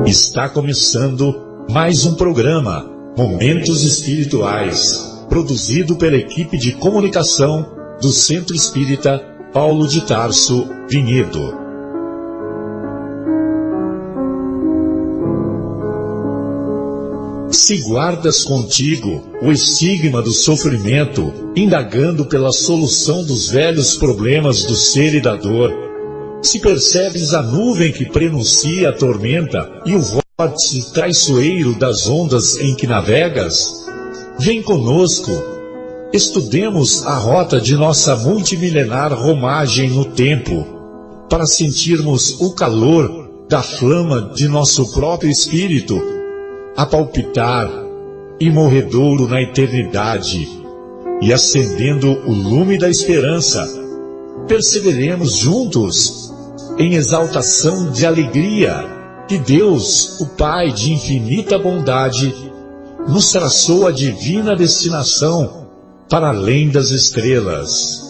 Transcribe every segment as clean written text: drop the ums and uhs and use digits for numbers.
Está começando mais um programa, Momentos Espirituais, produzido pela equipe de comunicação do Centro Espírita Paulo de Tarso, Vinhedo. Se guardas contigo o estigma do sofrimento, indagando pela solução dos velhos problemas do ser e da dor, se percebes a nuvem que prenuncia a tormenta e o vórtice traiçoeiro das ondas em que navegas, vem conosco, estudemos a rota de nossa multimilenar romagem no tempo, para sentirmos o calor da flama de nosso próprio espírito, a palpitar, imorredouro na eternidade, e acendendo o lume da esperança, perseveremos juntos em exaltação de alegria que Deus, o Pai de infinita bondade, nos traçou a divina destinação para além das estrelas.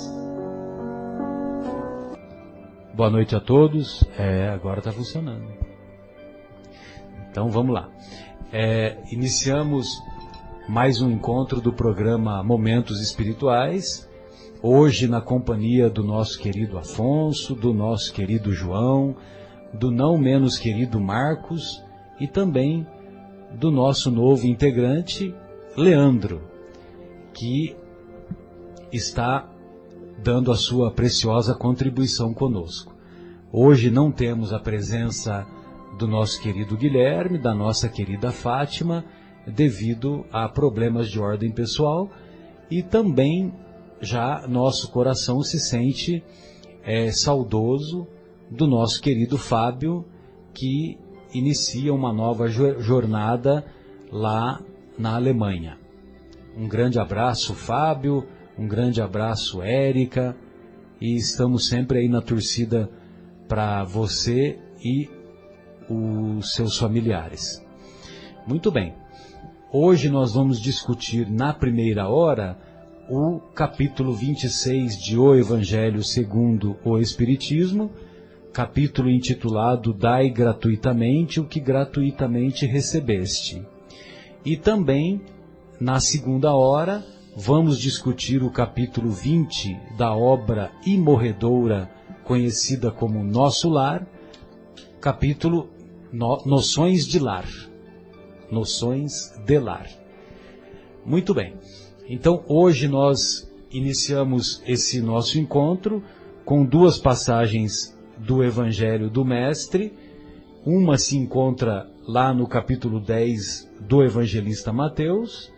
Boa noite a todos. Agora está funcionando. Então vamos lá. Iniciamos mais um encontro do programa Momentos Espirituais, hoje na companhia do nosso querido Afonso, do nosso querido João, do não menos querido Marcos e também do nosso novo integrante, Leandro, que está dando a sua preciosa contribuição conosco. Hoje não temos a presença do nosso querido Guilherme, da nossa querida Fátima, devido a problemas de ordem pessoal, e também já nosso coração se sente saudoso do nosso querido Fábio, que inicia uma nova jornada lá na Alemanha. Um grande abraço, Fábio, um grande abraço, Érica, e estamos sempre aí na torcida para você e os seus familiares. Muito bem, hoje nós vamos discutir na primeira hora o capítulo 26 de O Evangelho segundo o Espiritismo, capítulo intitulado Dai gratuitamente o que gratuitamente recebeste. E também, na segunda hora, vamos discutir o capítulo 20 da obra imorredoura conhecida como Nosso Lar, capítulo Noções de Lar. Noções de Lar. Muito bem. Então, hoje nós iniciamos esse nosso encontro com duas passagens do Evangelho do Mestre. Uma se encontra lá no capítulo 10 do Evangelista Mateus,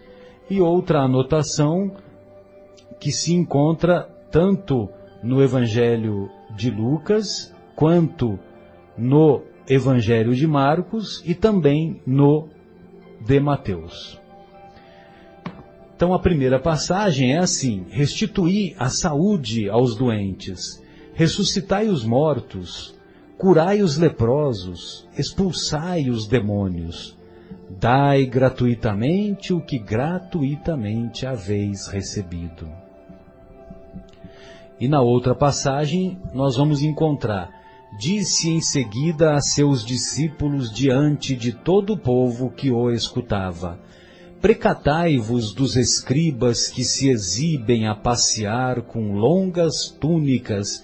e outra anotação que se encontra tanto no Evangelho de Lucas, quanto no Evangelho de Marcos e também no de Mateus. Então a primeira passagem é assim: restituí a saúde aos doentes, ressuscitai os mortos, curai os leprosos, expulsai os demônios, dai gratuitamente o que gratuitamente haveis recebido. E na outra passagem nós vamos encontrar: disse em seguida a seus discípulos diante de todo o povo que o escutava: precatai-vos dos escribas que se exibem a passear com longas túnicas,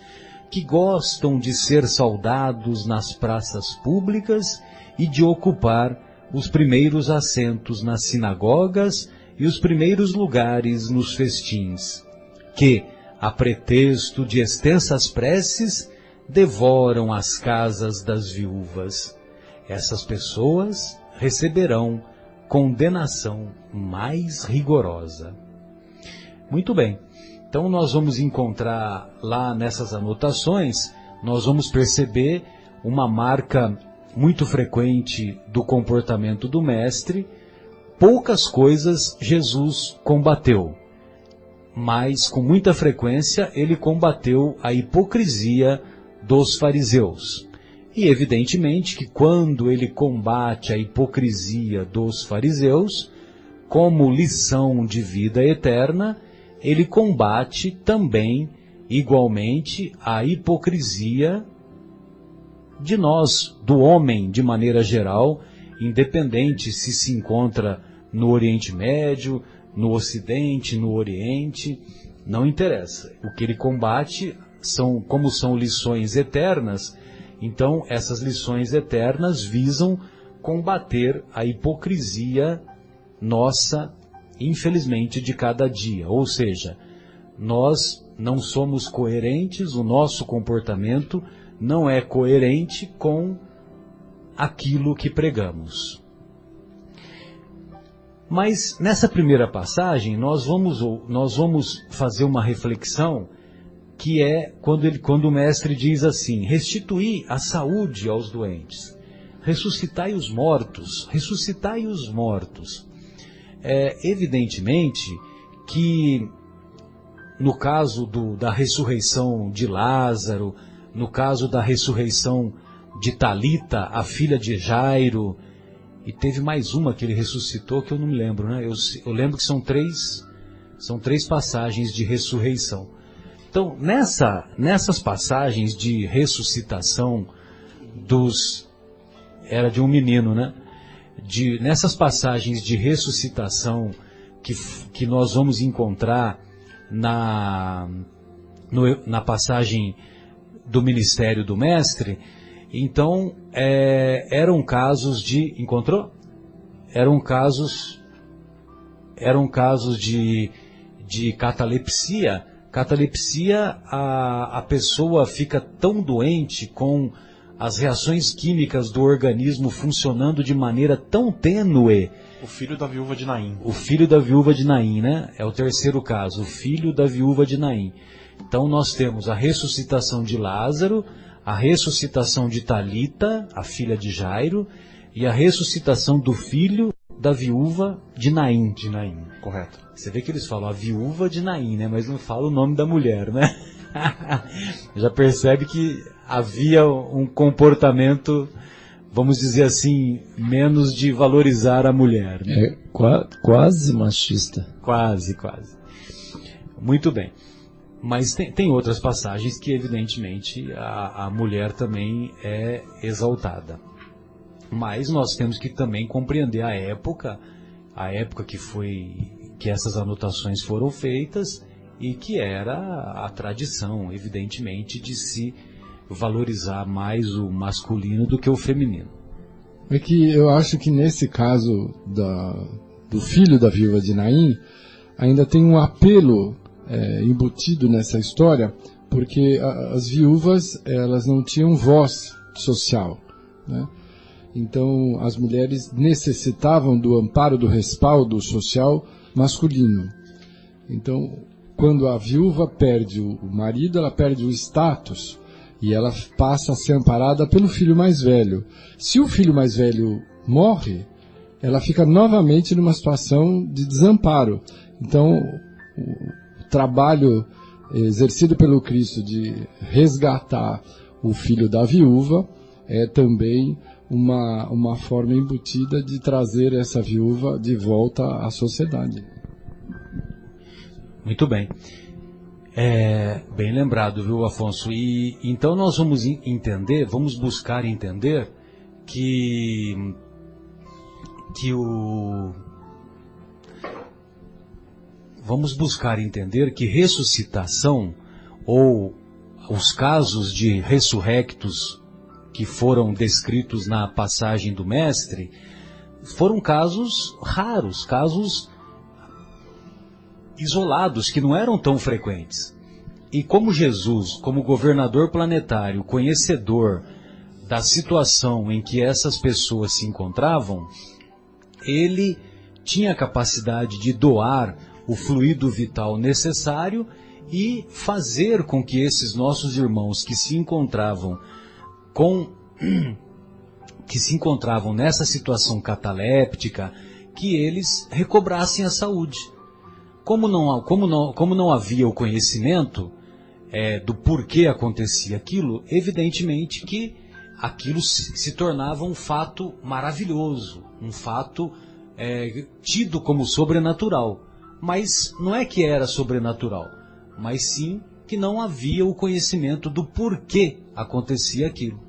que gostam de ser saudados nas praças públicas e de ocupar os primeiros assentos nas sinagogas e os primeiros lugares nos festins, que, a pretexto de extensas preces, devoram as casas das viúvas. Essas pessoas receberão condenação mais rigorosa. Muito bem. Então nós vamos encontrar lá nessas anotações, nós vamos perceber uma marca muito frequente do comportamento do Mestre. Poucas coisas Jesus combateu, mas com muita frequência ele combateu a hipocrisia dos fariseus. E evidentemente que quando ele combate a hipocrisia dos fariseus, como lição de vida eterna, ele combate também, igualmente, a hipocrisia de nós, do homem de maneira geral, independente se encontra no Oriente Médio, no Ocidente, no Oriente, não interessa. O que ele combate como são lições eternas, então essas lições eternas visam combater a hipocrisia nossa, infelizmente, de cada dia. Ou seja, nós não somos coerentes, o nosso comportamento não é coerente com aquilo que pregamos. Mas nessa primeira passagem nós vamos fazer uma reflexão que é quando o mestre diz assim: restituí a saúde aos doentes, ressuscitai os mortos, ressuscitai os mortos. Evidentemente que no caso da ressurreição de Lázaro, no caso da ressurreição de Talita, a filha de Jairo, e teve mais uma que ele ressuscitou que eu não me lembro, né? Eu lembro que são três passagens de ressurreição. Então, nessas passagens de ressuscitação era de um menino, né? Nessas passagens de ressuscitação que nós vamos encontrar na passagem do ministério do mestre, então eram casos de... Encontrou? Eram casos de catalepsia. Catalepsia, a pessoa fica tão doente, com as reações químicas do organismo funcionando de maneira tão tênue. O filho da viúva de Naim. O filho da viúva de Naim, né? É o terceiro caso, o filho da viúva de Naim. Então nós temos a ressuscitação de Lázaro, a ressuscitação de Talita, a filha de Jairo, e a ressuscitação do filho da viúva de Naim. De Naim, correto. Você vê que eles falam a viúva de Naim, né? Mas não falam o nome da mulher, né? Já percebe que havia um comportamento, vamos dizer assim, menos de valorizar a mulher, né? Quase machista. Quase. Muito bem. Mas tem outras passagens que, evidentemente, a mulher também é exaltada. Mas nós temos que também compreender a época que essas anotações foram feitas, e que era a tradição, evidentemente, de se valorizar mais o masculino do que o feminino. É que eu acho que nesse caso do filho da viúva de Naim, ainda tem um apelo embutido nessa história, porque as viúvas, elas não tinham voz social, né? Então as mulheres necessitavam do amparo, do respaldo social masculino. Então, quando a viúva perde o marido, ela perde o status e ela passa a ser amparada pelo filho mais velho. Se o filho mais velho morre, ela fica novamente numa situação de desamparo. Então, o trabalho exercido pelo Cristo de resgatar o filho da viúva é também uma forma embutida de trazer essa viúva de volta à sociedade. Muito bem. Bem lembrado, viu, Afonso? E então nós vamos buscar entender vamos buscar entender que ressuscitação, ou os casos de ressurrectos que foram descritos na passagem do mestre, foram casos raros, casos isolados, que não eram tão frequentes. E como Jesus, como governador planetário, conhecedor da situação em que essas pessoas se encontravam, ele tinha a capacidade de doar o fluido vital necessário e fazer com que esses nossos irmãos que se encontravam nessa situação cataléptica, que eles recobrassem a saúde. Como não havia o conhecimento do porquê acontecia aquilo, evidentemente que aquilo se tornava um fato maravilhoso, um fato tido como sobrenatural. Mas não é que era sobrenatural, mas sim que não havia o conhecimento do porquê acontecia aquilo.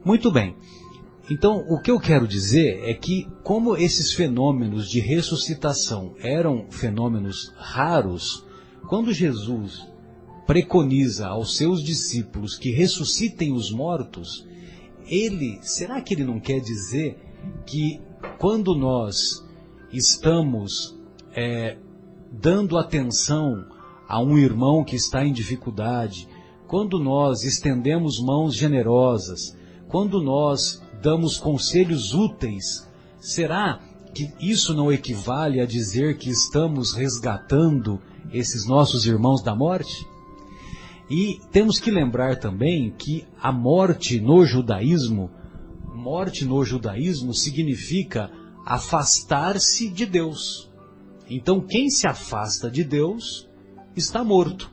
Muito bem. Então, o que eu quero dizer é que, como esses fenômenos de ressuscitação eram fenômenos raros, quando Jesus preconiza aos seus discípulos que ressuscitem os mortos, será que ele não quer dizer que quando nós estamos dando atenção a um irmão que está em dificuldade, quando nós estendemos mãos generosas, quando nós damos conselhos úteis, será que isso não equivale a dizer que estamos resgatando esses nossos irmãos da morte? E temos que lembrar também que a morte no judaísmo significa afastar-se de Deus. Então, quem se afasta de Deus está morto.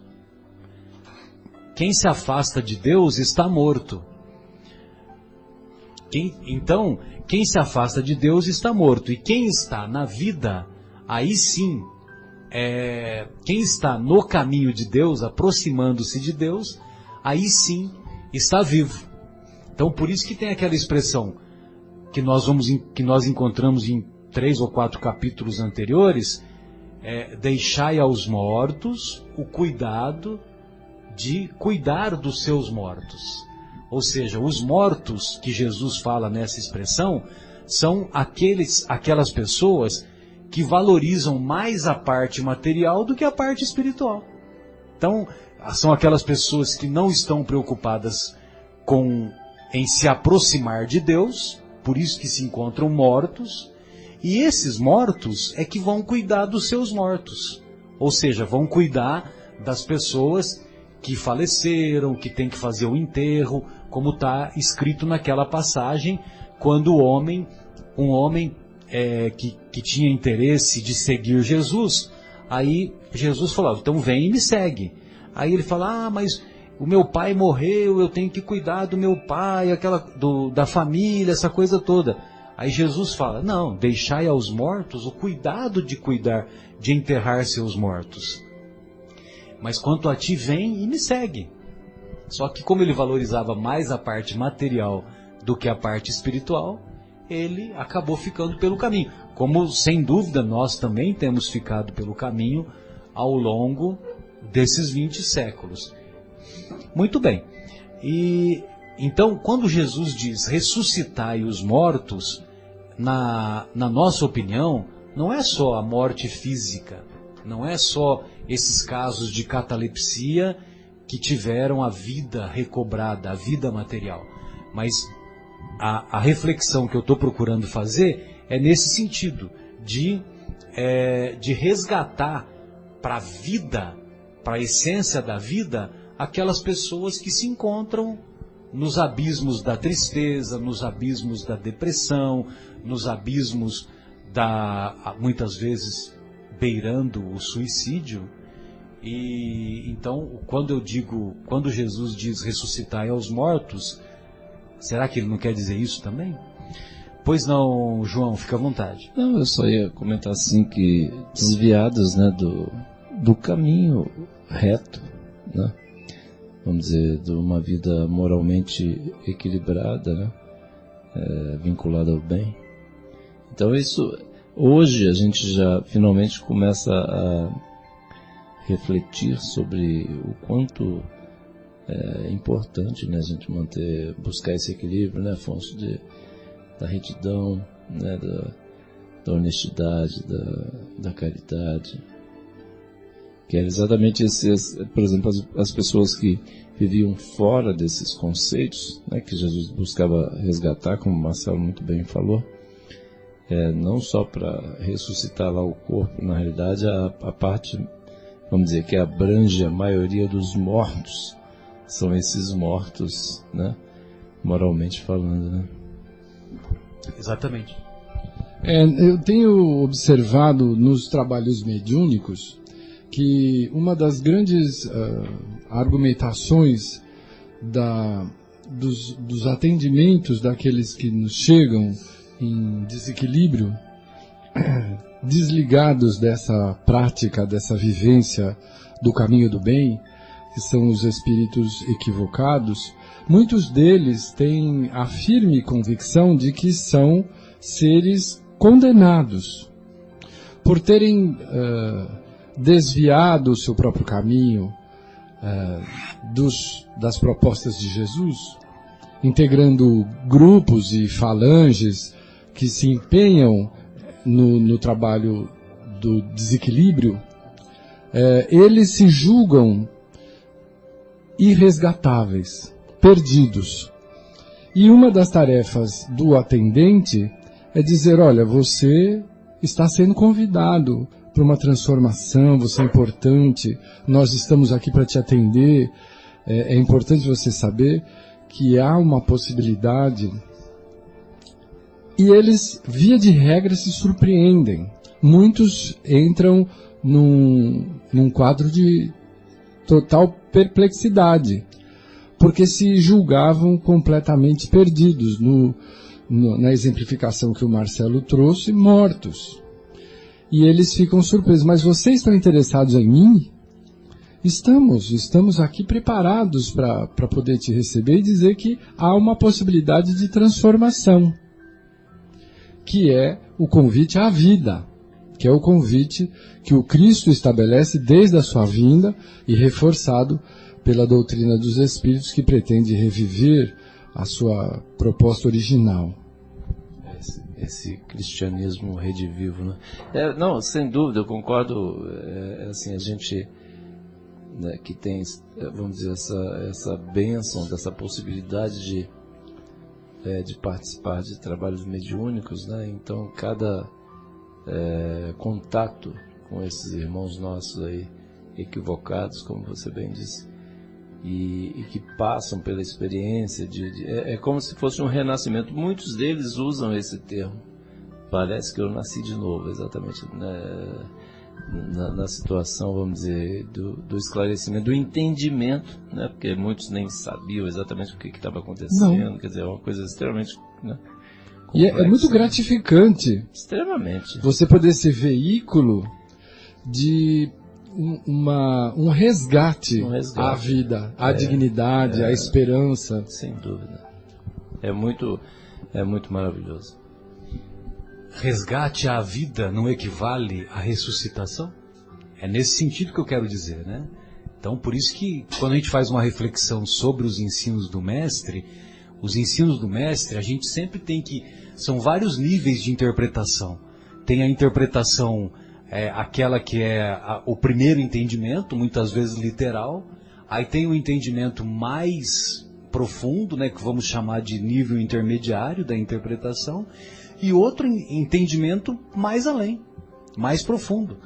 Quem se afasta de Deus está morto. Então, quem se afasta de Deus está morto. E quem está na vida, aí sim, quem está no caminho de Deus, aproximando-se de Deus, aí sim está vivo. Então, por isso que tem aquela expressão que nós encontramos em 3 ou 4 capítulos anteriores, deixai aos mortos o cuidado de cuidar dos seus mortos. Ou seja, os mortos que Jesus fala nessa expressão são aquelas pessoas que valorizam mais a parte material do que a parte espiritual. Então, são aquelas pessoas que não estão preocupadas em se aproximar de Deus, por isso que se encontram mortos, e esses mortos é que vão cuidar dos seus mortos. Ou seja, vão cuidar das pessoas que faleceram, que tem que fazer o enterro, como está escrito naquela passagem, quando um homem que tinha interesse de seguir Jesus, aí Jesus falou, então vem e me segue. Aí ele fala, mas o meu pai morreu, eu tenho que cuidar do meu pai, da família, essa coisa toda. Aí Jesus fala, não, deixai aos mortos o cuidado de cuidar, de enterrar seus mortos. Mas quanto a ti, vem e me segue. Só que como ele valorizava mais a parte material do que a parte espiritual, ele acabou ficando pelo caminho. Como, sem dúvida, nós também temos ficado pelo caminho ao longo desses 20 séculos. Muito bem. E então, quando Jesus diz ressuscitai os mortos, na nossa opinião, não é só a morte física, não é só esses casos de catalepsia que tiveram a vida recobrada, a vida material. Mas a reflexão que eu estou procurando fazer é nesse sentido, de resgatar para a vida, para a essência da vida, aquelas pessoas que se encontram nos abismos da tristeza, nos abismos da depressão, nos abismos muitas vezes beirando o suicídio. E então, quando Jesus diz ressuscitai aos mortos, será que ele não quer dizer isso também? Pois não, João, fica à vontade. Não, eu só ia comentar assim que desviados, né, do caminho reto, né? Vamos dizer, de uma vida moralmente equilibrada, né? Vinculada ao bem. Então isso, hoje a gente já finalmente começa a refletir sobre o quanto é importante, né, a gente buscar esse equilíbrio, né, Afonso, da retidão, né, da honestidade, da caridade. Que era exatamente por exemplo, as pessoas que viviam fora desses conceitos, né, que Jesus buscava resgatar, como o Marcelo muito bem falou, não só para ressuscitar lá o corpo, na realidade a parte, vamos dizer, que abrange a maioria dos mortos, são esses mortos, né, moralmente falando, né? Exatamente. Eu tenho observado nos trabalhos mediúnicos que uma das grandes argumentações dos atendimentos daqueles que nos chegam em desequilíbrio, desligados dessa prática, dessa vivência do caminho do bem, que são os espíritos equivocados, muitos deles têm a firme convicção de que são seres condenados por terem desviado o seu próprio caminho das propostas de Jesus, integrando grupos e falanges que se empenham no trabalho do desequilíbrio. Eles se julgam irresgatáveis, perdidos. E uma das tarefas do atendente é dizer, olha, você está sendo convidado para uma transformação, você é importante, nós estamos aqui para te atender. É importante você saber que há uma possibilidade. E eles, via de regra, se surpreendem. Muitos entram num quadro de total perplexidade, porque se julgavam completamente perdidos, na exemplificação que o Marcelo trouxe, mortos. E eles ficam surpresos. Mas vocês estão interessados em mim? Estamos aqui preparados para poder te receber e dizer que há uma possibilidade de transformação, que é o convite à vida, que é o convite que o Cristo estabelece desde a sua vinda e reforçado pela doutrina dos Espíritos, que pretende reviver a sua proposta original. Esse cristianismo redivivo, né? Não, sem dúvida, eu concordo. Assim, a gente, né, que tem, vamos dizer, essa bênção, dessa possibilidade de participar de trabalhos mediúnicos, né? Então, cada contato com esses irmãos nossos aí, equivocados, como você bem disse, e que passam pela experiência é como se fosse um renascimento. Muitos deles usam esse termo, parece que eu nasci de novo, exatamente, né? Na situação, vamos dizer, do esclarecimento, do entendimento, né? Porque muitos nem sabiam exatamente o que estava acontecendo. Não. Quer dizer, é uma coisa extremamente, né, complexa. E é muito gratificante, extremamente, você poder ser veículo de um resgate à vida, à dignidade, à esperança. Sem dúvida. É muito maravilhoso. Resgate à vida não equivale à ressuscitação? É nesse sentido que eu quero dizer, né? Então, por isso que quando a gente faz uma reflexão sobre os ensinos do Mestre, a gente sempre tem que... São vários níveis de interpretação. Tem a interpretação... aquela que é o primeiro entendimento, muitas vezes literal. Aí tem o entendimento mais profundo, né, que vamos chamar de nível intermediário da interpretação, e outro entendimento mais além, mais profundo.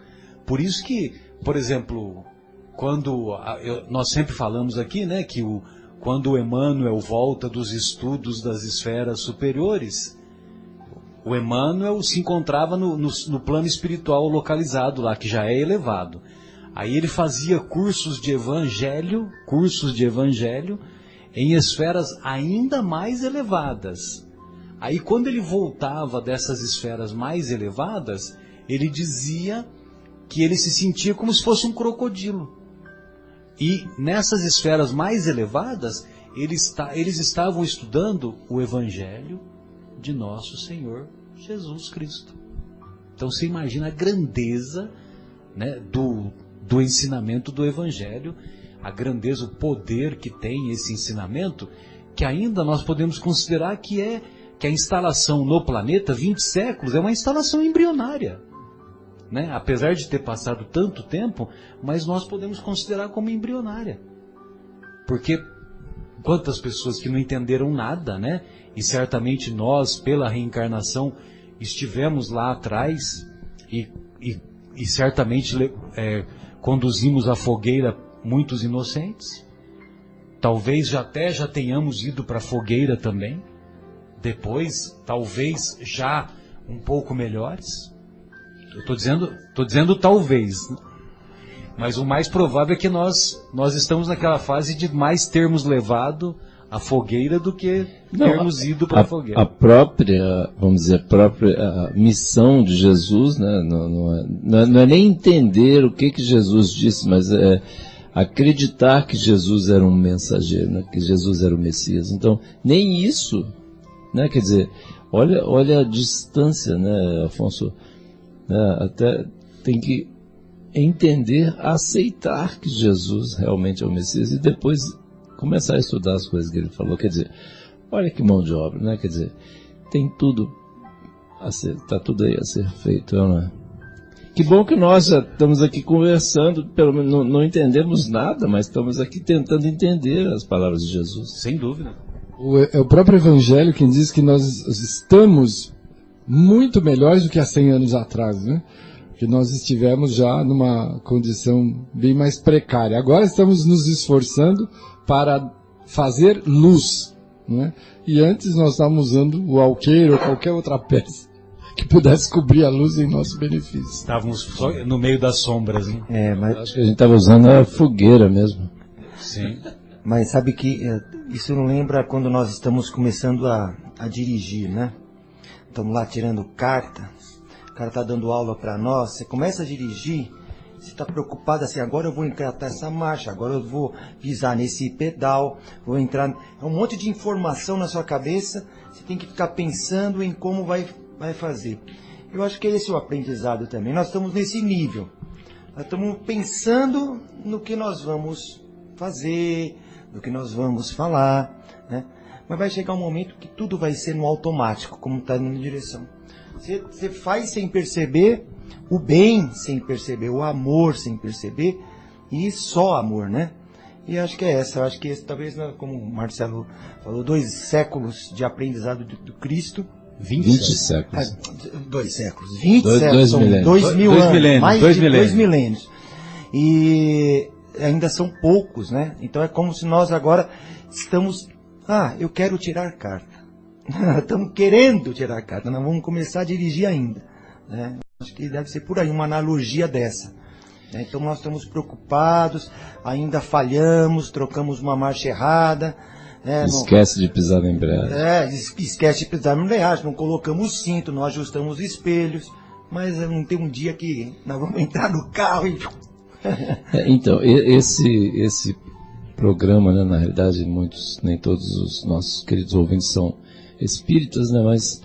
Por isso que, por exemplo, nós sempre falamos aqui, né, que quando o Emmanuel volta dos estudos das esferas superiores, o Emmanuel se encontrava no plano espiritual localizado lá, que já é elevado. Aí ele fazia cursos de evangelho em esferas ainda mais elevadas. Aí quando ele voltava dessas esferas mais elevadas, ele dizia que ele se sentia como se fosse um crocodilo. E nessas esferas mais elevadas, eles estavam estudando o evangelho de nosso Senhor Jesus Cristo. Então você imagina a grandeza, né, do ensinamento do Evangelho, a grandeza, o poder que tem esse ensinamento, que ainda nós podemos considerar que a instalação no planeta, 20 séculos, é uma instalação embrionária, né? Apesar de ter passado tanto tempo, mas nós podemos considerar como embrionária. Porque quantas pessoas que não entenderam nada, né? E certamente nós, pela reencarnação, estivemos lá atrás e certamente conduzimos à fogueira muitos inocentes. Talvez já tenhamos ido para a fogueira também. Depois, talvez já um pouco melhores. Eu estou dizendo talvez. Mas o mais provável é que nós estamos naquela fase de mais termos levado a fogueira do que termos ido para a fogueira. A própria, vamos dizer, a missão de Jesus, né, não é nem entender o que Jesus disse, mas acreditar que Jesus era um mensageiro, né? Que Jesus era o Messias. Então, nem isso, né? Quer dizer, olha a distância, né, Afonso? Né? Até tem que entender, aceitar que Jesus realmente é o Messias e depois começar a estudar as coisas que ele falou. Quer dizer, olha que mão de obra, né? Quer dizer, tem tudo a ser, tá tudo aí a ser feito, não é? Que bom que nós já estamos aqui conversando, pelo menos não entendemos nada, mas estamos aqui tentando entender as palavras de Jesus. Sem dúvida. É o próprio Evangelho quem diz que nós estamos muito melhores do que há 100 anos atrás, né? Que nós estivemos já numa condição bem mais precária. Agora estamos nos esforçando para fazer luz, né? E antes nós estávamos usando o alqueire ou qualquer outra peça que pudesse cobrir a luz em nosso benefício. Estávamos só no meio das sombras, né? Mas acho que a gente estava usando a fogueira mesmo. Sim. Mas sabe que isso não lembra quando nós estamos começando a dirigir, né? Estamos lá tirando carta, o cara está dando aula para nós, você começa a dirigir, você está preocupado assim, agora eu vou encarar essa marcha, agora eu vou pisar nesse pedal, vou entrar... É um monte de informação na sua cabeça, você tem que ficar pensando em como vai fazer. Eu acho que esse é o aprendizado também. Nós estamos nesse nível. Nós estamos pensando no que nós vamos fazer, no que nós vamos falar, né? Mas vai chegar um momento que tudo vai ser no automático, como está indo na direção. Você faz sem perceber o bem, sem perceber o amor, sem perceber, e só amor, né? E acho que é essa. Eu acho que esse, talvez, como o Marcelo falou, 2 séculos de aprendizado do Cristo. 20 séculos. 2 séculos. 20 séculos. São 2.000 anos. Mais de 2 milênios. E ainda são poucos, né? Então é como se nós agora estamos... eu quero tirar carta. Estamos querendo tirar carta. Nós vamos começar a dirigir ainda, né? Acho que deve ser por aí uma analogia dessa. Então nós estamos preocupados, ainda falhamos, trocamos uma marcha errada... Esquece de pisar na embreagem. Esquece de pisar na embreagem, não colocamos o cinto, não ajustamos os espelhos, mas não tem um dia que nós vamos entrar no carro e... Então, esse programa, né, na realidade, nem todos os nossos queridos ouvintes são espíritas, né, mas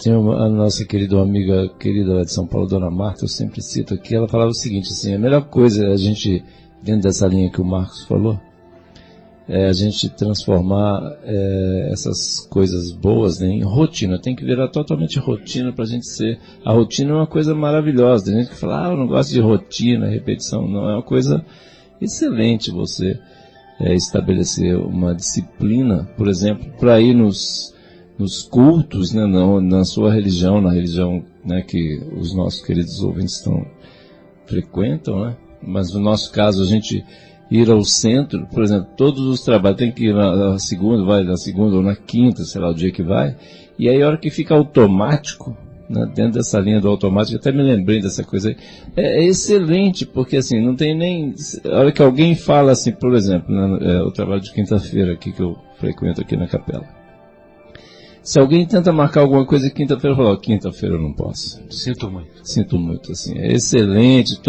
tem a nossa querida amiga querida de São Paulo, Dona Marta, eu sempre cito aqui, ela falava o seguinte, assim, a melhor coisa é a gente, dentro dessa linha que o Marcos falou, a gente transformar essas coisas boas, né, em rotina. Tem que virar totalmente rotina para a gente ser... A rotina é uma coisa maravilhosa. Tem gente que fala, eu não gosto de rotina, repetição. Não, é uma coisa excelente você estabelecer uma disciplina, por exemplo, para ir nos cultos, né, na sua religião, na religião, né, que os nossos queridos ouvintes frequentam, né? Mas no nosso caso a gente... ir ao centro, por exemplo, todos os trabalhos, tem que ir na segunda, vai na segunda ou na quinta, sei lá o dia que vai, e aí a hora que fica automático, né, dentro dessa linha do automático, até me lembrei dessa coisa aí, é excelente, porque assim, não tem nem, a hora que alguém fala assim, por exemplo, né, o trabalho de quinta-feira aqui que eu frequento aqui na capela, se alguém tenta marcar alguma coisa quinta-feira, eu falo, quinta-feira eu não posso. Sinto muito, assim, é excelente,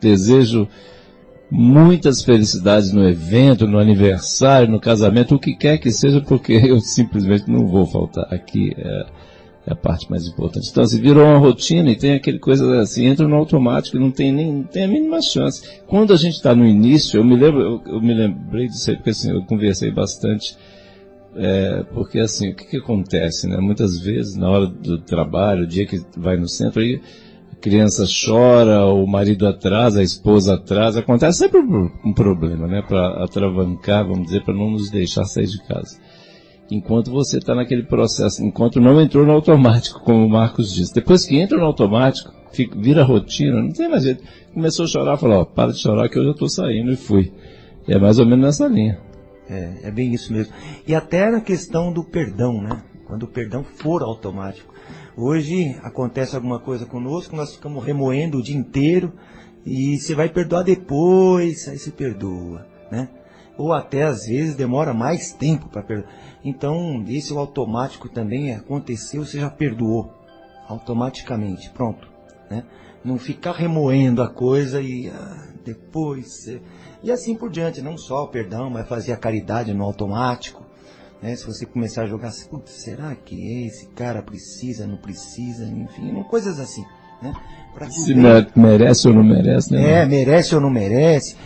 desejo muitas felicidades no evento, no aniversário, no casamento, o que quer que seja, porque eu simplesmente não vou faltar. Aqui é a parte mais importante. Então, se virou uma rotina e tem aquele coisa assim, entra no automático e não tem a mínima chance. Quando a gente está no início, eu me lembrei disso aí, porque assim, eu conversei bastante, porque assim, o que acontece, né? Muitas vezes, na hora do trabalho, o dia que vai no centro, aí a criança chora, o marido atrasa, a esposa atrasa, acontece sempre um problema, né, para atravancar, vamos dizer, para não nos deixar sair de casa. Enquanto você está naquele processo, enquanto não entrou no automático, como o Marcos disse. Depois que entra no automático, vira rotina, não tem mais jeito. Começou a chorar, falou, para de chorar que eu já estou saindo, e fui. É mais ou menos nessa linha. É bem isso mesmo. E até na questão do perdão, né, quando o perdão for automático. Hoje acontece alguma coisa conosco, nós ficamos remoendo o dia inteiro e você vai perdoar depois, aí você perdoa, né? Ou até às vezes demora mais tempo para perdoar. Então, esse automático também aconteceu, você já perdoou automaticamente, pronto, né? Não ficar remoendo a coisa e depois... E assim por diante, não só o perdão, mas fazer a caridade no automático. Né? Se você começar a jogar, putz, será que esse cara precisa, não precisa, enfim, coisas assim. Né? Se merece ou não merece, né? Merece ou não merece.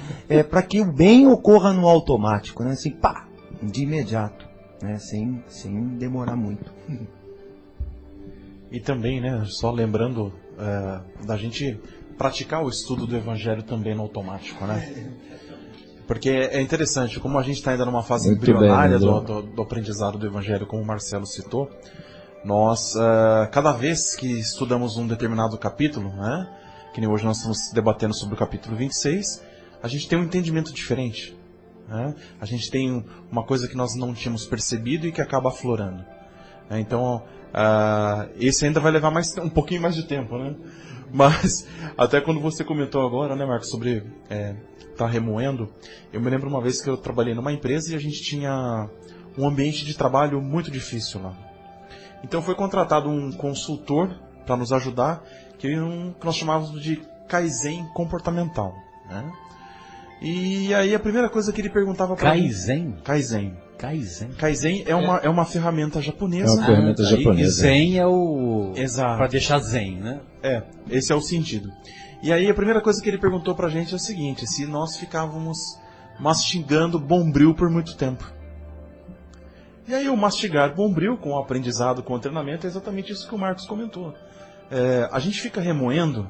Para que o bem ocorra no automático, né? Assim, pá, de imediato, né? Sem demorar muito. E também, né, só lembrando da gente praticar o estudo do Evangelho também no automático, né? Porque é interessante, como a gente está ainda numa fase Muito embrionária bem, do aprendizado do Evangelho, como o Marcelo citou, nós, cada vez que estudamos um determinado capítulo, né, que nem hoje nós estamos debatendo sobre o capítulo 26, a gente tem um entendimento diferente. Né? A gente tem uma coisa que nós não tínhamos percebido e que acaba aflorando. Então, esse ainda vai levar um pouquinho mais de tempo, né? Mas, até quando você comentou agora, né, Marcos, sobre estar remoendo, eu me lembro uma vez que eu trabalhei numa empresa e a gente tinha um ambiente de trabalho muito difícil lá. Então foi contratado um consultor para nos ajudar, que nós chamávamos de Kaizen comportamental, né? E aí a primeira coisa que ele perguntava para mim... Kaizen é uma ferramenta japonesa. É uma ferramenta japonesa. E zen é o... Exato. Para deixar zen, né? Esse é o sentido. E aí a primeira coisa que ele perguntou pra gente é o seguinte: se nós ficávamos mastigando Bombril por muito tempo. E aí o mastigar Bombril com o aprendizado, com o treinamento, é exatamente isso que o Marcos comentou. A gente fica remoendo,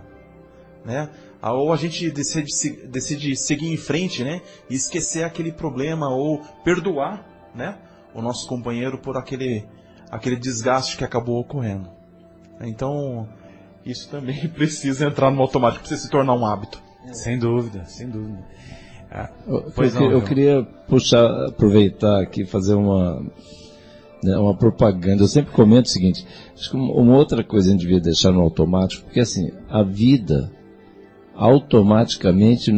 né? Ou a gente decide seguir em frente, né? E esquecer aquele problema, ou perdoar, né, o nosso companheiro por aquele desgaste que acabou ocorrendo. Então, isso também precisa entrar no automático, precisa se tornar um hábito. Sem dúvida, sem dúvida. Eu queria aproveitar aqui e fazer uma propaganda. Eu sempre comento o seguinte: acho que uma outra coisa a gente devia deixar no automático, porque assim, a vida automaticamente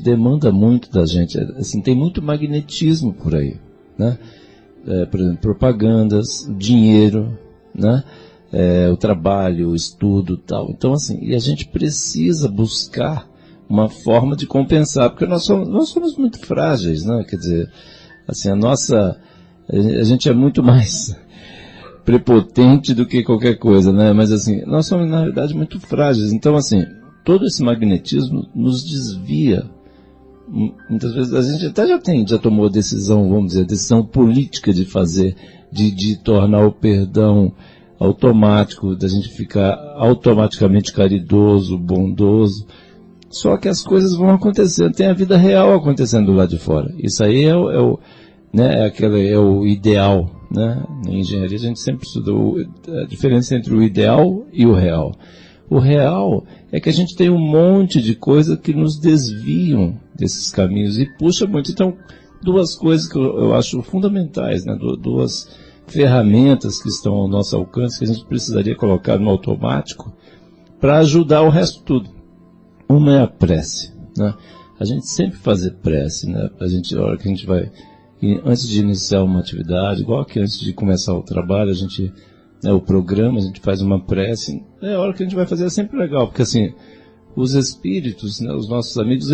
demanda muito da gente. Assim, tem muito magnetismo por aí, né? Por exemplo, propagandas, dinheiro, né? O trabalho, o estudo, tal. Então, assim, e a gente precisa buscar uma forma de compensar, porque nós somos muito frágeis, né? Quer dizer, assim, a gente é muito mais prepotente do que qualquer coisa, né? Mas assim, nós somos na realidade muito frágeis. Então, assim, todo esse magnetismo nos desvia. Muitas vezes a gente até já tomou a decisão, vamos dizer, a decisão política de fazer, de tornar o perdão automático, da gente ficar automaticamente caridoso, bondoso. Só que as coisas vão acontecendo, tem a vida real acontecendo lá de fora. Isso aí é o ideal, né? Na engenharia a gente sempre estudou a diferença entre o ideal e o real. O real é que a gente tem um monte de coisas que nos desviam desses caminhos e puxa muito. Então, duas coisas que eu acho fundamentais, né? Duas ferramentas que estão ao nosso alcance, que a gente precisaria colocar no automático para ajudar o resto tudo. Uma é a prece, né? A gente sempre fazer prece, né? A hora que a gente vai, antes de iniciar uma atividade, igual que antes de começar o trabalho, o programa, a gente faz uma prece. A hora que a gente vai fazer é sempre legal, porque assim, os espíritos, né, os nossos amigos,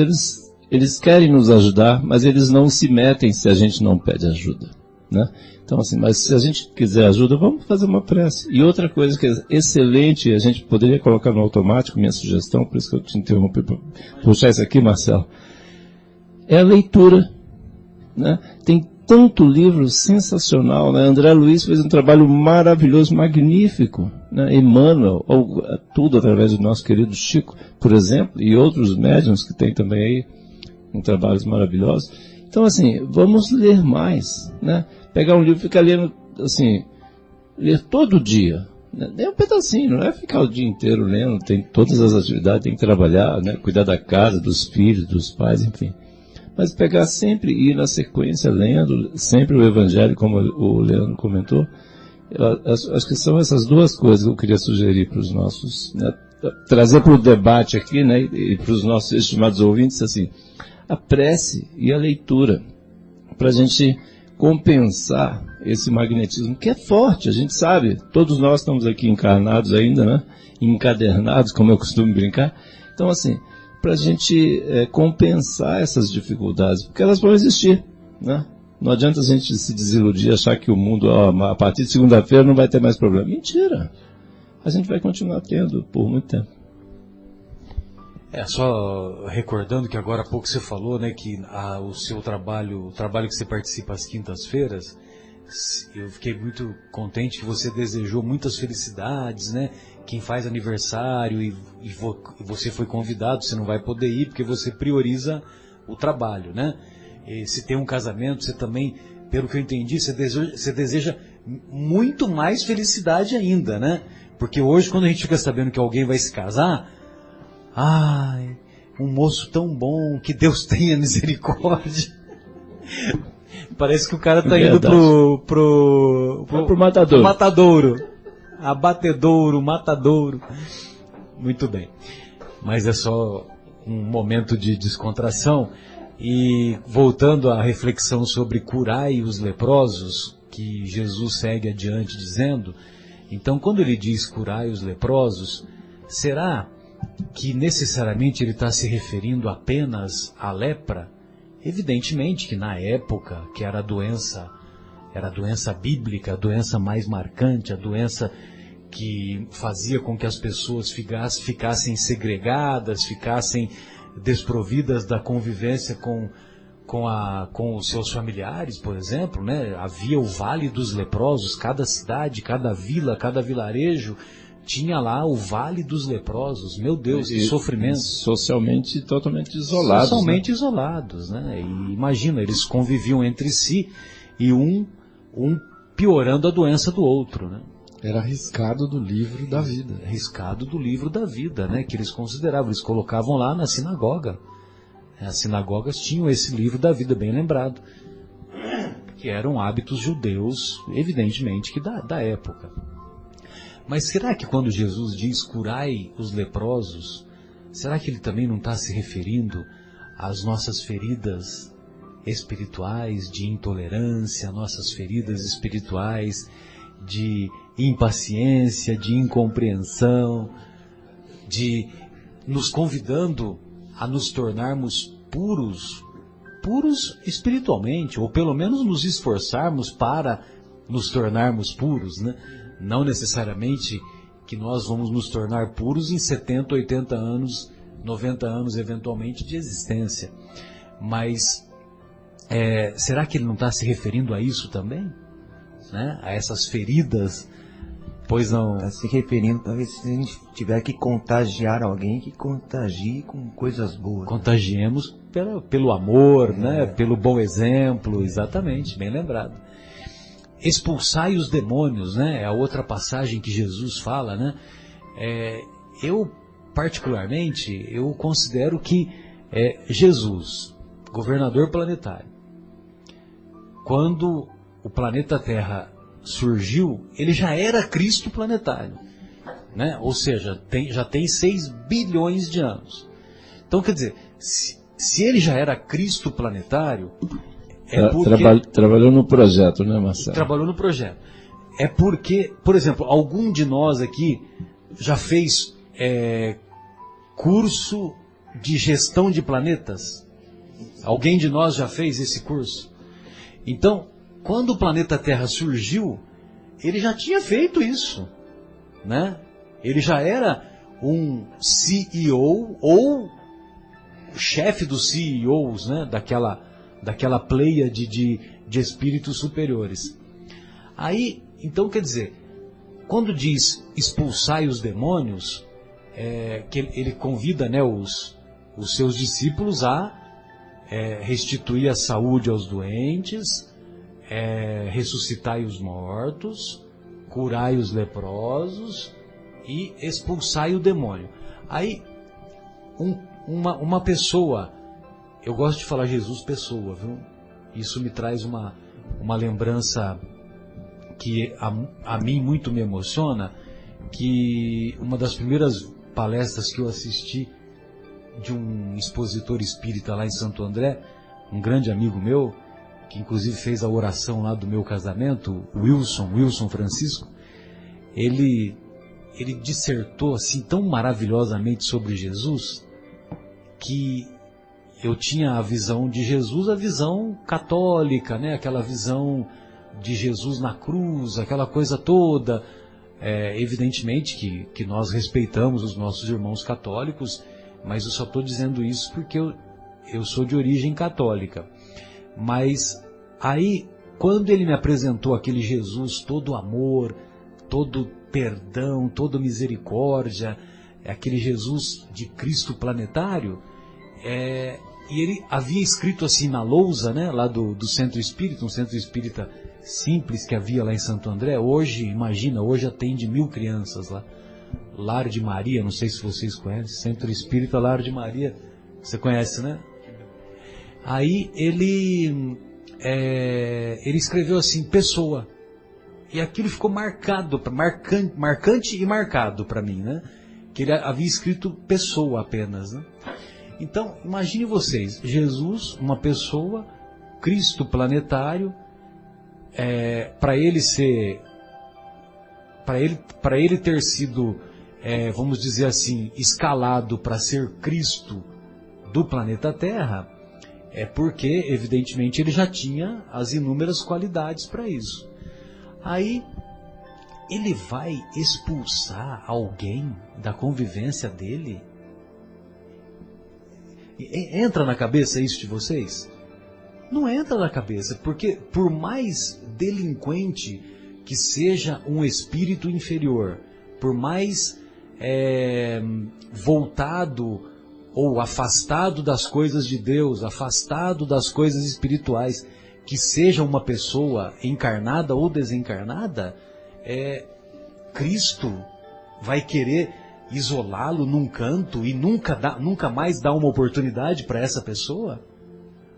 eles querem nos ajudar, mas eles não se metem se a gente não pede ajuda, né? Então assim, mas se a gente quiser ajuda, vamos fazer uma prece. E outra coisa que é excelente, a gente poderia colocar no automático, minha sugestão, por isso que eu te interrompi para puxar isso aqui, Marcelo, é a leitura, né? Tem tanto livro sensacional, né? André Luiz fez um trabalho maravilhoso, magnífico, né? Emmanuel, tudo através do nosso querido Chico, por exemplo, e outros médiuns que tem também aí um trabalhos maravilhosos. Então, assim, vamos ler mais, né? Pegar um livro e ficar lendo, assim, ler todo dia, né? Nem um pedacinho, não é ficar o dia inteiro lendo, tem todas as atividades, tem que trabalhar, né? Cuidar da casa, dos filhos, dos pais, enfim. Mas pegar sempre e ir na sequência, lendo sempre o Evangelho, como o Leandro comentou. Acho que são essas duas coisas que eu queria sugerir para os nossos, né, trazer para o debate aqui, né, e para os nossos estimados ouvintes, assim, a prece e a leitura, para a gente compensar esse magnetismo, que é forte, a gente sabe, todos nós estamos aqui encarnados ainda, né? Encadernados, como eu costumo brincar. Então, assim, para a gente compensar essas dificuldades, porque elas vão existir, né? Não adianta a gente se desiludir, achar que o mundo, a partir de segunda-feira, não vai ter mais problema. Mentira! A gente vai continuar tendo por muito tempo. Só recordando que agora há pouco você falou, né, que o seu trabalho, o trabalho que você participa às quintas-feiras, eu fiquei muito contente que você desejou muitas felicidades, né? Quem faz aniversário e você foi convidado, você não vai poder ir porque você prioriza o trabalho, né? E se tem um casamento, você também, pelo que eu entendi, você deseja muito mais felicidade ainda, né? Porque hoje, quando a gente fica sabendo que alguém vai se casar, ai, um moço tão bom, que Deus tenha misericórdia. Parece que o cara tá indo pro matadouro. Abatedouro, matadouro. Muito bem. Mas é só um momento de descontração. E voltando à reflexão sobre curai os leprosos, que Jesus segue adiante dizendo, então quando ele diz curai os leprosos, será que necessariamente ele está se referindo apenas à lepra? Evidentemente que na época, que era a doença bíblica, a doença mais marcante, a doença que fazia com que as pessoas ficassem segregadas, ficassem desprovidas da convivência com os seus familiares, por exemplo, né? Havia o Vale dos Leprosos, cada cidade, cada vila, cada vilarejo tinha lá o Vale dos Leprosos. Meu Deus, que sofrimento. Socialmente totalmente isolados. Socialmente isolados, né? E imagina, eles conviviam entre si e um piorando a doença do outro, né? Era arriscado do livro da vida. Arriscado do livro da vida, né? Que eles consideravam, eles colocavam lá na sinagoga. As sinagogas tinham esse livro da vida, bem lembrado, que eram hábitos judeus, evidentemente, que da época. Mas será que quando Jesus diz curai os leprosos, será que ele também não está se referindo às nossas feridas espirituais de intolerância, nossas feridas espirituais de impaciência, de incompreensão, de nos convidando a nos tornarmos puros espiritualmente, ou pelo menos nos esforçarmos para nos tornarmos puros, né? Não necessariamente que nós vamos nos tornar puros em 70, 80 anos, 90 anos eventualmente de existência. Mas será que ele não está se referindo a isso também? Né? A essas feridas? Pois não. Está se referindo, talvez, se a gente tiver que contagiar alguém, que contagie com coisas boas. Contagiemos pelo amor, né? Pelo bom exemplo, exatamente, bem lembrado. Expulsai os demônios, né? É a outra passagem que Jesus fala, né? Eu, particularmente, eu considero que Jesus, governador planetário, quando o planeta Terra surgiu, ele já era Cristo planetário, né? Ou seja, já tem 6 bilhões de anos. Então, quer dizer, se ele já era Cristo planetário, porque... Trabalhou no projeto, né, Marcelo? Trabalhou no projeto. É porque, por exemplo, algum de nós aqui já fez curso de gestão de planetas? Alguém de nós já fez esse curso? Então, quando o planeta Terra surgiu, ele já tinha feito isso, né? Ele já era um CEO ou chefe dos CEOs, né? Daquela pleiade de espíritos superiores. Aí, então, quer dizer, quando diz expulsai os demônios, que ele convida, né, os seus discípulos a restituir a saúde aos doentes, ressuscitai os mortos, curai os leprosos e expulsai o demônio. Aí, uma pessoa, eu gosto de falar Jesus pessoa, viu? Isso me traz uma lembrança que a mim muito me emociona, que uma das primeiras palestras que eu assisti de um expositor espírita lá em Santo André, um grande amigo meu, que inclusive fez a oração lá do meu casamento, Wilson Francisco, ele dissertou assim tão maravilhosamente sobre Jesus, que eu tinha a visão de Jesus, a visão católica, né? Aquela visão de Jesus na cruz, aquela coisa toda. Evidentemente que nós respeitamos os nossos irmãos católicos, mas eu só estou dizendo isso porque eu sou de origem católica. Mas aí, quando ele me apresentou aquele Jesus todo amor, todo perdão, toda misericórdia, aquele Jesus de Cristo planetário, e ele havia escrito assim na lousa, né, lá do Centro Espírita, um centro espírita simples que havia lá em Santo André. Hoje, imagina, hoje atende 1000 crianças lá. Lar de Maria, não sei se vocês conhecem, Centro Espírita Lar de Maria, você conhece, né? Aí ele escreveu assim, pessoa, e aquilo ficou marcante e marcado para mim, né? Que ele havia escrito pessoa apenas, né? Então, imagine vocês, Jesus, uma pessoa, Cristo planetário, para ele ter sido, vamos dizer assim, escalado para ser Cristo do planeta Terra, porque, evidentemente, ele já tinha as inúmeras qualidades para isso. Aí, ele vai expulsar alguém da convivência dele? Entra na cabeça isso de vocês? Não entra na cabeça, porque por mais delinquente que seja um espírito inferior, por mais voltado ou afastado das coisas de Deus, afastado das coisas espirituais, que seja uma pessoa encarnada ou desencarnada, Cristo vai querer isolá-lo num canto e nunca mais dar uma oportunidade para essa pessoa?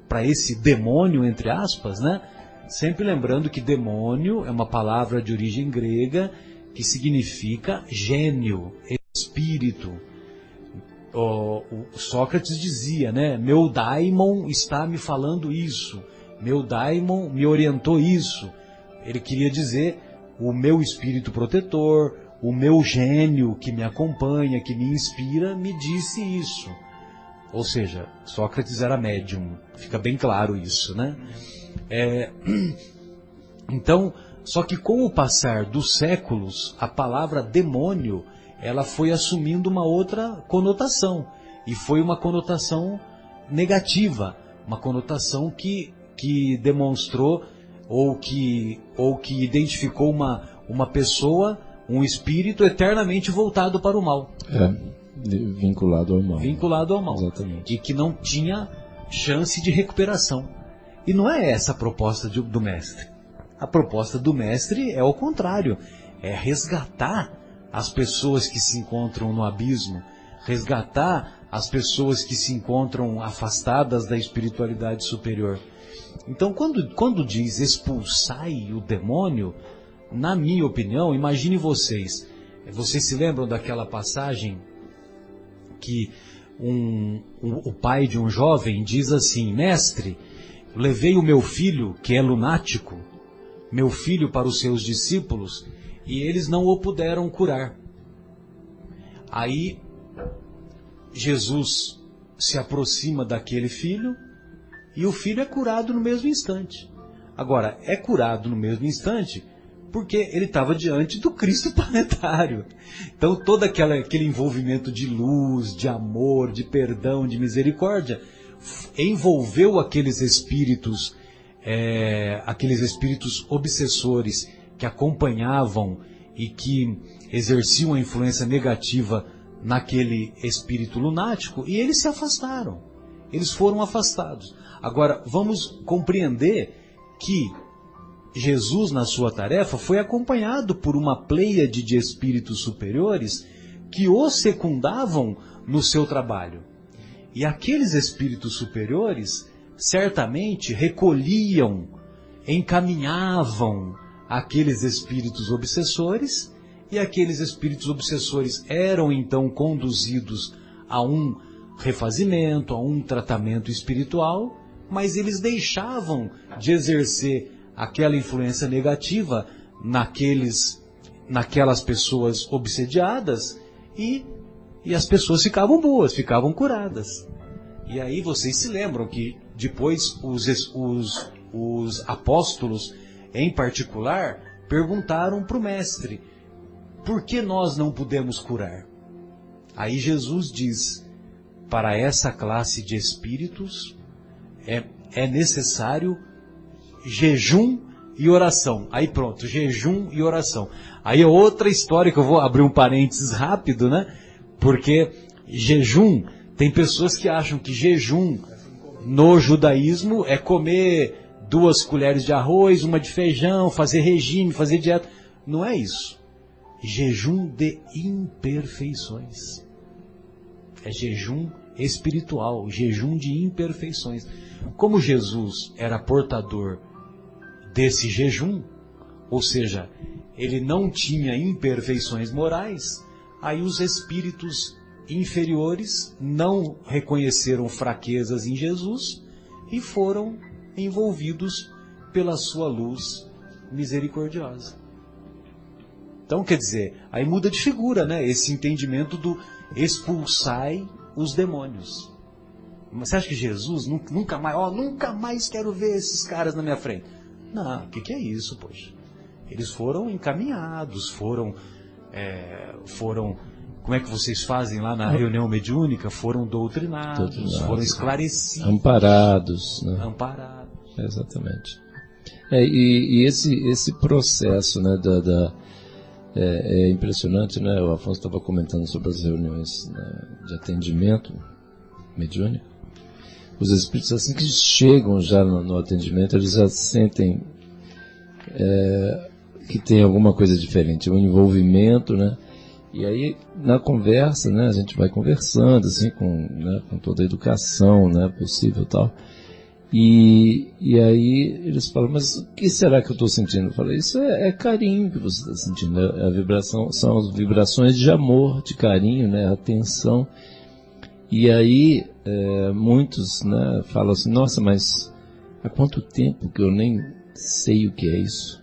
Para esse demônio, entre aspas, né? Sempre lembrando que demônio é uma palavra de origem grega que significa gênio, espírito. O Sócrates dizia, né? Meu daimon está me falando isso, meu daimon me orientou isso. Ele queria dizer o meu espírito protetor, o meu gênio que me acompanha, que me inspira, me disse isso. Ou seja, Sócrates era médium, fica bem claro isso, né? Então, só que com o passar dos séculos, a palavra demônio, ela foi assumindo uma outra conotação, e foi uma conotação negativa, uma conotação que demonstrou ou que identificou uma pessoa, um espírito eternamente voltado para o mal. Vinculado ao mal. Vinculado ao mal. Exatamente. E que não tinha chance de recuperação. E não é essa a proposta do mestre. A proposta do mestre é o contrário. É resgatar as pessoas que se encontram no abismo, resgatar as pessoas que se encontram afastadas da espiritualidade superior. Então, quando diz expulsai o demônio, na minha opinião, imagine vocês se lembram daquela passagem que o pai de um jovem diz assim: mestre, levei o meu filho, que é lunático, meu filho para os seus discípulos, e eles não o puderam curar. Aí Jesus se aproxima daquele filho e o filho é curado no mesmo instante. Agora, é curado no mesmo instante porque ele estava diante do Cristo planetário. Então todo aquele envolvimento de luz, de amor, de perdão, de misericórdia, envolveu aqueles espíritos obsessores que acompanhavam e que exerciam a influência negativa naquele espírito lunático, e eles se afastaram. Eles foram afastados. Agora, vamos compreender que Jesus, na sua tarefa, foi acompanhado por uma pleiade de espíritos superiores que o secundavam no seu trabalho. E aqueles espíritos superiores, certamente, recolhiam, encaminhavam aqueles espíritos obsessores, e aqueles espíritos obsessores eram então conduzidos a um refazimento, a um tratamento espiritual, mas eles deixavam de exercer aquela influência negativa naquelas pessoas obsediadas e as pessoas ficavam boas, ficavam curadas. E aí vocês se lembram que depois os apóstolos, em particular, perguntaram para o mestre: por que nós não podemos curar? Aí Jesus diz: para essa classe de espíritos é necessário jejum e oração. Aí pronto, jejum e oração. Aí é outra história que eu vou abrir um parênteses rápido, né? Porque jejum, tem pessoas que acham que jejum no judaísmo é comer 2 colheres de arroz, 1 de feijão, fazer regime, fazer dieta. Não é isso. Jejum de imperfeições. É jejum espiritual, jejum de imperfeições. Como Jesus era portador desse jejum, ou seja, ele não tinha imperfeições morais, aí os espíritos inferiores não reconheceram fraquezas em Jesus e foram envolvidos pela sua luz misericordiosa. Então, quer dizer, aí muda de figura, né? Esse entendimento do expulsai os demônios. Mas você acha que Jesus nunca mais quero ver esses caras na minha frente? Não, o que é isso, poxa? Eles foram encaminhados, foram, como é que vocês fazem lá na reunião mediúnica? Foram doutrinados, foram esclarecidos. Amparados. Né? Amparados. Exatamente. E esse processo, né, é impressionante, né? O Afonso estava comentando sobre as reuniões, né, de atendimento mediúnico. Os espíritos, assim que chegam já no atendimento, eles já sentem que tem alguma coisa diferente, um envolvimento, né? E aí, na conversa, né, a gente vai conversando, assim, com toda a educação, né, possível e tal. E aí eles falam: mas o que será que eu estou sentindo? Eu falei: isso é carinho que você está sentindo. A vibração, são as vibrações de amor, de carinho, né, atenção. E aí muitos, né, falam assim: nossa, mas há quanto tempo que eu nem sei o que é isso?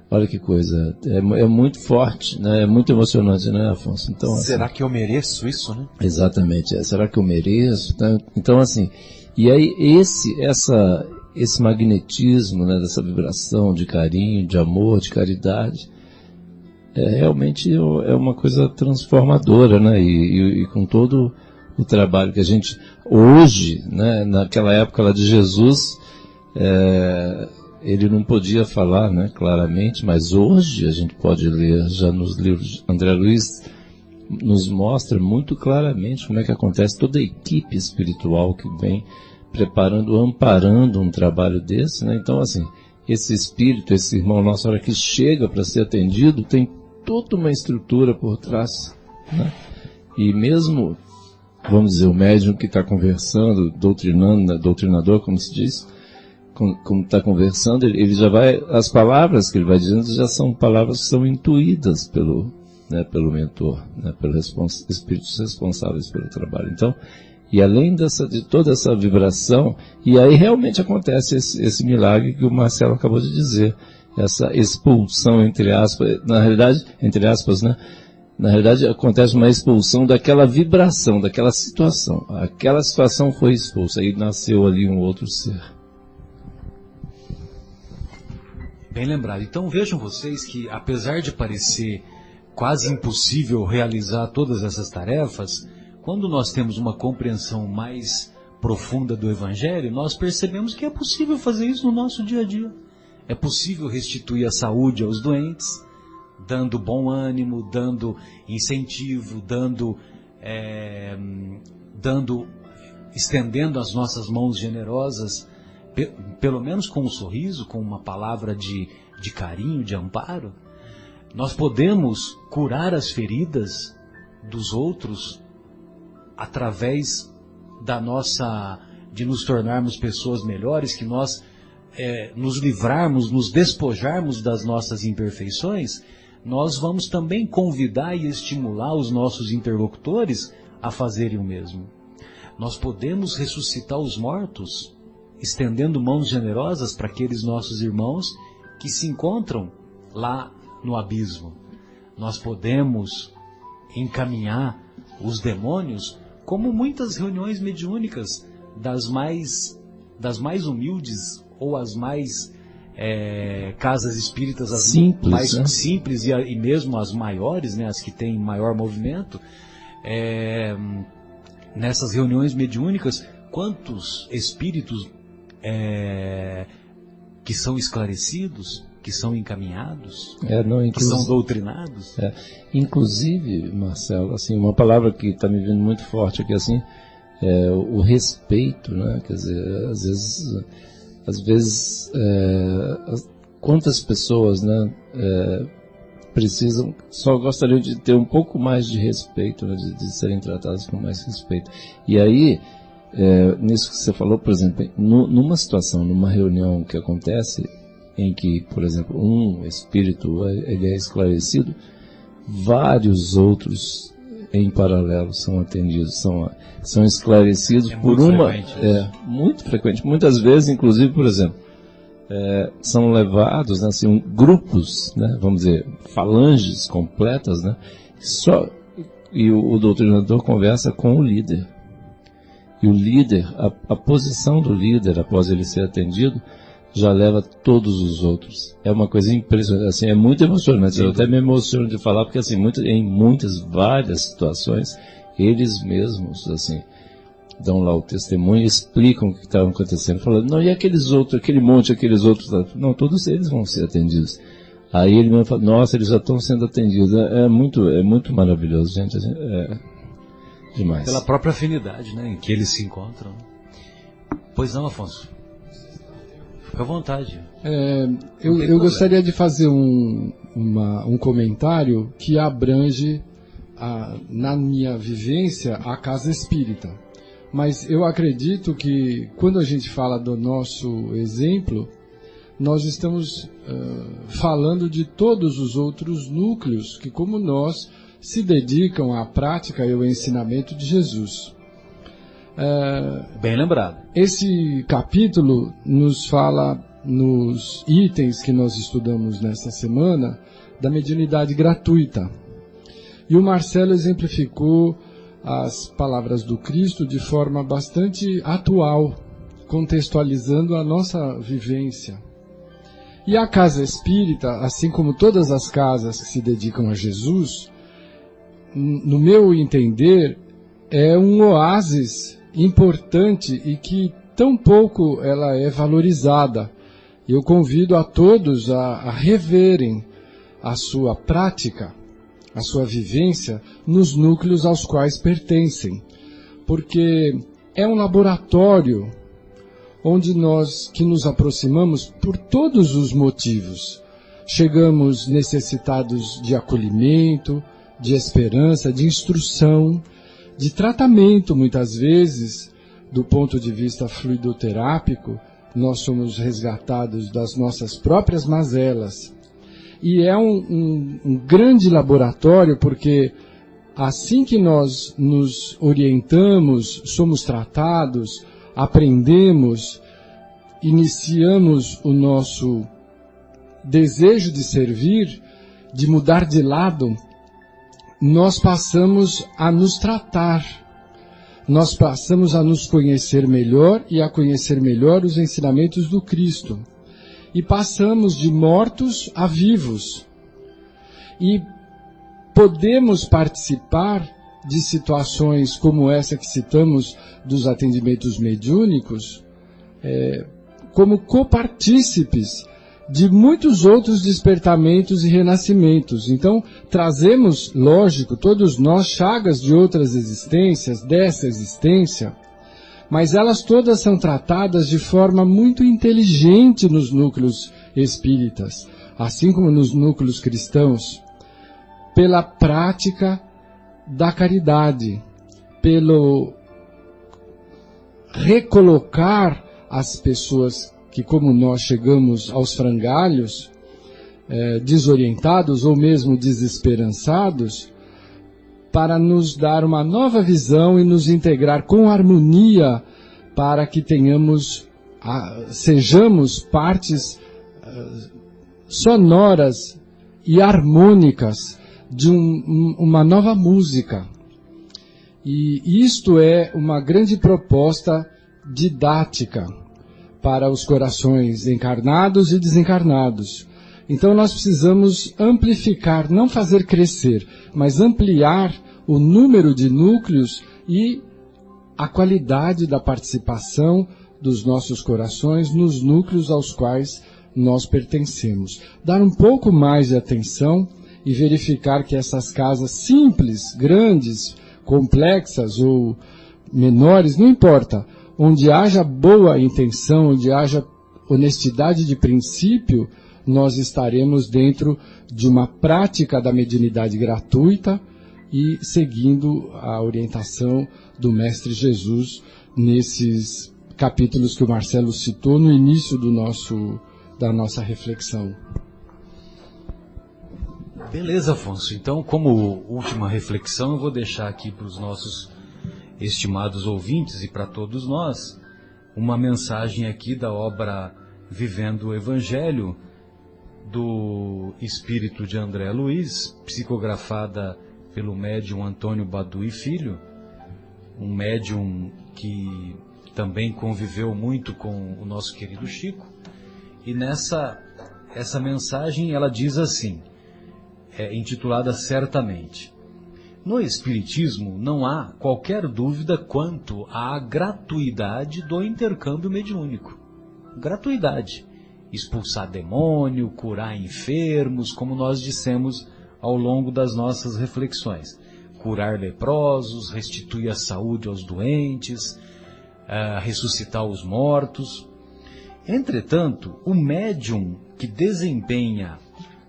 Olha que coisa, é muito forte, né? É muito emocionante, né, Afonso? Então, será assim, que eu mereço isso, né? Exatamente, será que eu mereço? Então, assim, e aí esse magnetismo, né, dessa vibração de carinho, de amor, de caridade, realmente é uma coisa transformadora, né? E com todo o trabalho que a gente hoje, né, naquela época lá de Jesus, ele não podia falar, né, claramente, mas hoje a gente pode ler já nos livros. André Luiz nos mostra muito claramente como é que acontece toda a equipe espiritual que vem preparando, amparando um trabalho desse, né? Então, assim, esse espírito, esse irmão nosso, a hora que chega para ser atendido, tem toda uma estrutura por trás, né? E mesmo, vamos dizer, o médium que está conversando, doutrinador, como se diz, como está conversando, ele já vai, as palavras que ele vai dizendo já são palavras que são intuídas pelo mentor, né, pelos espíritos responsáveis pelo trabalho. Então, e além de toda essa vibração, e aí realmente acontece esse milagre que o Marcelo acabou de dizer, essa expulsão, entre aspas, na realidade, entre aspas, né? Na realidade, acontece uma expulsão daquela vibração, daquela situação. Aquela situação foi expulsa, aí nasceu ali um outro ser. Bem lembrado. Então vejam vocês que, apesar de parecer quase impossível realizar todas essas tarefas, quando nós temos uma compreensão mais profunda do Evangelho, nós percebemos que é possível fazer isso no nosso dia a dia. É possível restituir a saúde aos doentes, dando bom ânimo, dando incentivo, estendendo as nossas mãos generosas, pelo menos com um sorriso, com uma palavra de carinho, de amparo. Nós podemos curar as feridas dos outros através de nos tornarmos pessoas melhores, que nós nos livrarmos, nos despojarmos das nossas imperfeições. Nós vamos também convidar e estimular os nossos interlocutores a fazerem o mesmo. Nós podemos ressuscitar os mortos estendendo mãos generosas para aqueles nossos irmãos que se encontram lá no abismo. Nós podemos encaminhar os demônios como muitas reuniões mediúnicas das mais humildes ou as mais casas espíritas, as simples, mais né? simples e mesmo as maiores, né, as que têm maior movimento. Nessas reuniões mediúnicas, quantos espíritos que são esclarecidos, que são encaminhados, que são doutrinados. Inclusive, Marcelo, assim, uma palavra que está me vindo muito forte aqui, assim, é o respeito, né? Quer dizer, às vezes quantas pessoas, né, precisam, só gostariam de ter um pouco mais de respeito, né, de serem tratadas com mais respeito. E aí, nisso que você falou, por exemplo, numa situação, numa reunião que acontece, em que, por exemplo, um espírito ele é esclarecido, vários outros em paralelo são atendidos, são esclarecidos por uma... muito frequente. Muitas vezes, inclusive, por exemplo, são levados, né, assim, grupos, né, vamos dizer, falanges completas, né, e o doutrinador conversa com o líder. E o líder, a posição do líder, após ele ser atendido, já leva todos os outros. É uma coisa impressionante, assim, é muito emocionante. Eu até me emociono de falar, porque assim, em várias situações, eles mesmos, assim, dão lá o testemunho e explicam o que estava acontecendo, falando, não, e aqueles outros, aqueles outros, não, todos eles vão ser atendidos. Aí ele me fala, nossa, eles já estão sendo atendidos. É muito maravilhoso, gente, assim, demais. Pela própria afinidade, né, em que eles se encontram. Pois não, Afonso? Fica à vontade. Eu gostaria de fazer um comentário que abrange, na minha vivência, a casa espírita. Mas eu acredito que, quando a gente fala do nosso exemplo, nós estamos falando de todos os outros núcleos que, como nós, se dedicam à prática e ao ensinamento de Jesus. Bem lembrado. Esse capítulo nos fala, nos itens que nós estudamos nesta semana, da mediunidade gratuita. E o Marcelo exemplificou as palavras do Cristo de forma bastante atual, contextualizando a nossa vivência. E a casa espírita, assim como todas as casas que se dedicam a Jesus, no meu entender, é um oásis importante e que tão pouco ela é valorizada. Eu convido a todos a reverem a sua prática, a sua vivência nos núcleos aos quais pertencem, porque é um laboratório onde nós que nos aproximamos por todos os motivos. Chegamos necessitados de acolhimento, de esperança, de instrução, de tratamento, muitas vezes, do ponto de vista fluidoterápico, nós somos resgatados das nossas próprias mazelas. E é um grande laboratório, porque assim que nós nos orientamos, somos tratados, aprendemos, iniciamos o nosso desejo de servir, de mudar de lado, nós passamos a nos tratar, nós passamos a nos conhecer melhor e a conhecer melhor os ensinamentos do Cristo. E passamos de mortos a vivos. E podemos participar de situações como essa que citamos dos atendimentos mediúnicos, como copartícipes de muitos outros despertamentos e renascimentos. Então, trazemos, lógico, todos nós, chagas de outras existências, dessa existência, mas elas todas são tratadas de forma muito inteligente nos núcleos espíritas, assim como nos núcleos cristãos, pela prática da caridade, pelo recolocar as pessoas que, como nós, chegamos aos frangalhos, desorientados ou mesmo desesperançados, para nos dar uma nova visão e nos integrar com harmonia para que tenhamos sejamos partes sonoras e harmônicas de uma nova música. E isto é uma grande proposta didática para os corações encarnados e desencarnados. Então nós precisamos amplificar, não fazer crescer, mas ampliar o número de núcleos e a qualidade da participação dos nossos corações nos núcleos aos quais nós pertencemos. Dar um pouco mais de atenção e verificar que essas casas simples, grandes, complexas ou menores, não importa, onde haja boa intenção, onde haja honestidade de princípio, nós estaremos dentro de uma prática da mediunidade gratuita e seguindo a orientação do Mestre Jesus nesses capítulos que o Marcelo citou no início da nossa reflexão. Beleza, Afonso. Então, como última reflexão, eu vou deixar aqui para os nossos estimados ouvintes e para todos nós uma mensagem aqui da obra Vivendo o Evangelho, do espírito de André Luiz, psicografada pelo médium Antônio Badu e Filho, um médium que também conviveu muito com o nosso querido Chico. E essa mensagem, ela diz assim, intitulada Certamente: no Espiritismo não há qualquer dúvida quanto à gratuidade do intercâmbio mediúnico. Gratuidade. Expulsar demônio, curar enfermos, como nós dissemos ao longo das nossas reflexões. Curar leprosos, restituir a saúde aos doentes, ressuscitar os mortos. Entretanto, o médium que desempenha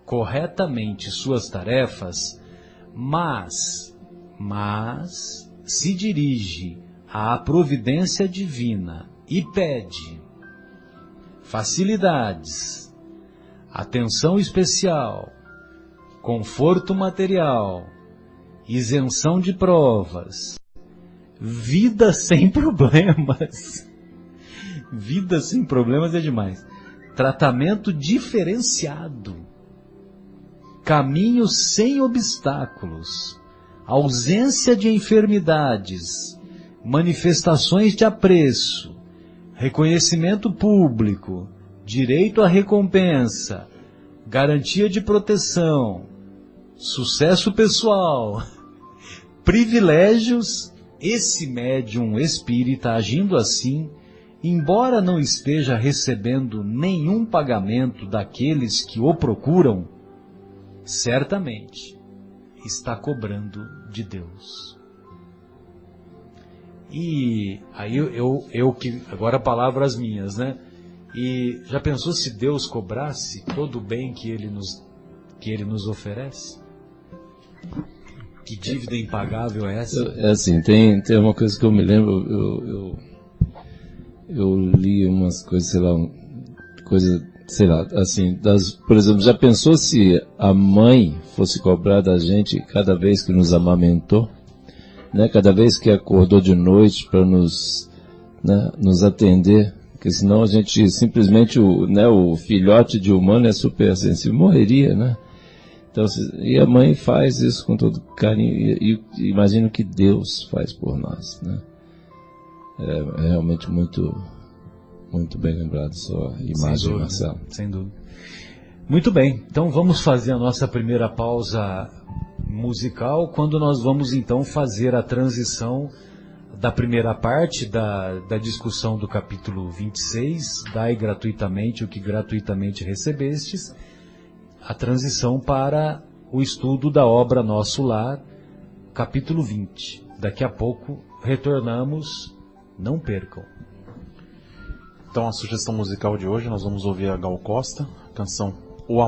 corretamente suas tarefas, mas se dirige à providência divina e pede facilidades, atenção especial, conforto material, isenção de provas, vida sem problemas. Vida sem problemas é demais. Tratamento diferenciado, caminho sem obstáculos, ausência de enfermidades, manifestações de apreço, reconhecimento público, direito à recompensa, garantia de proteção, sucesso pessoal, privilégios. Esse médium espírita, agindo assim, embora não esteja recebendo nenhum pagamento daqueles que o procuram, certamente está cobrando de Deus. E aí agora palavras minhas, né? E já pensou se Deus cobrasse todo o bem que Ele nos oferece? Que dívida impagável é essa? É assim, tem uma coisa que eu me lembro, eu li umas coisas, sei lá, assim, por exemplo, já pensou se a mãe fosse cobrar da gente cada vez que nos amamentou, né, cada vez que acordou de noite para nos atender, porque senão a gente simplesmente, o filhote de humano é super sensível, morreria, né? Então, e a mãe faz isso com todo carinho, e imagino que Deus faz por nós, né? É realmente muito, muito bem lembrado sua imagem, Marcelo. Sem dúvida. Muito bem, então vamos fazer a nossa primeira pausa musical, quando nós vamos então fazer a transição da primeira parte da discussão do capítulo 26, dai gratuitamente o que gratuitamente recebestes, a transição para o estudo da obra Nosso Lar, capítulo 20. Daqui a pouco retornamos, não percam. Então a sugestão musical de hoje, nós vamos ouvir a Gal Costa, canção O Amor.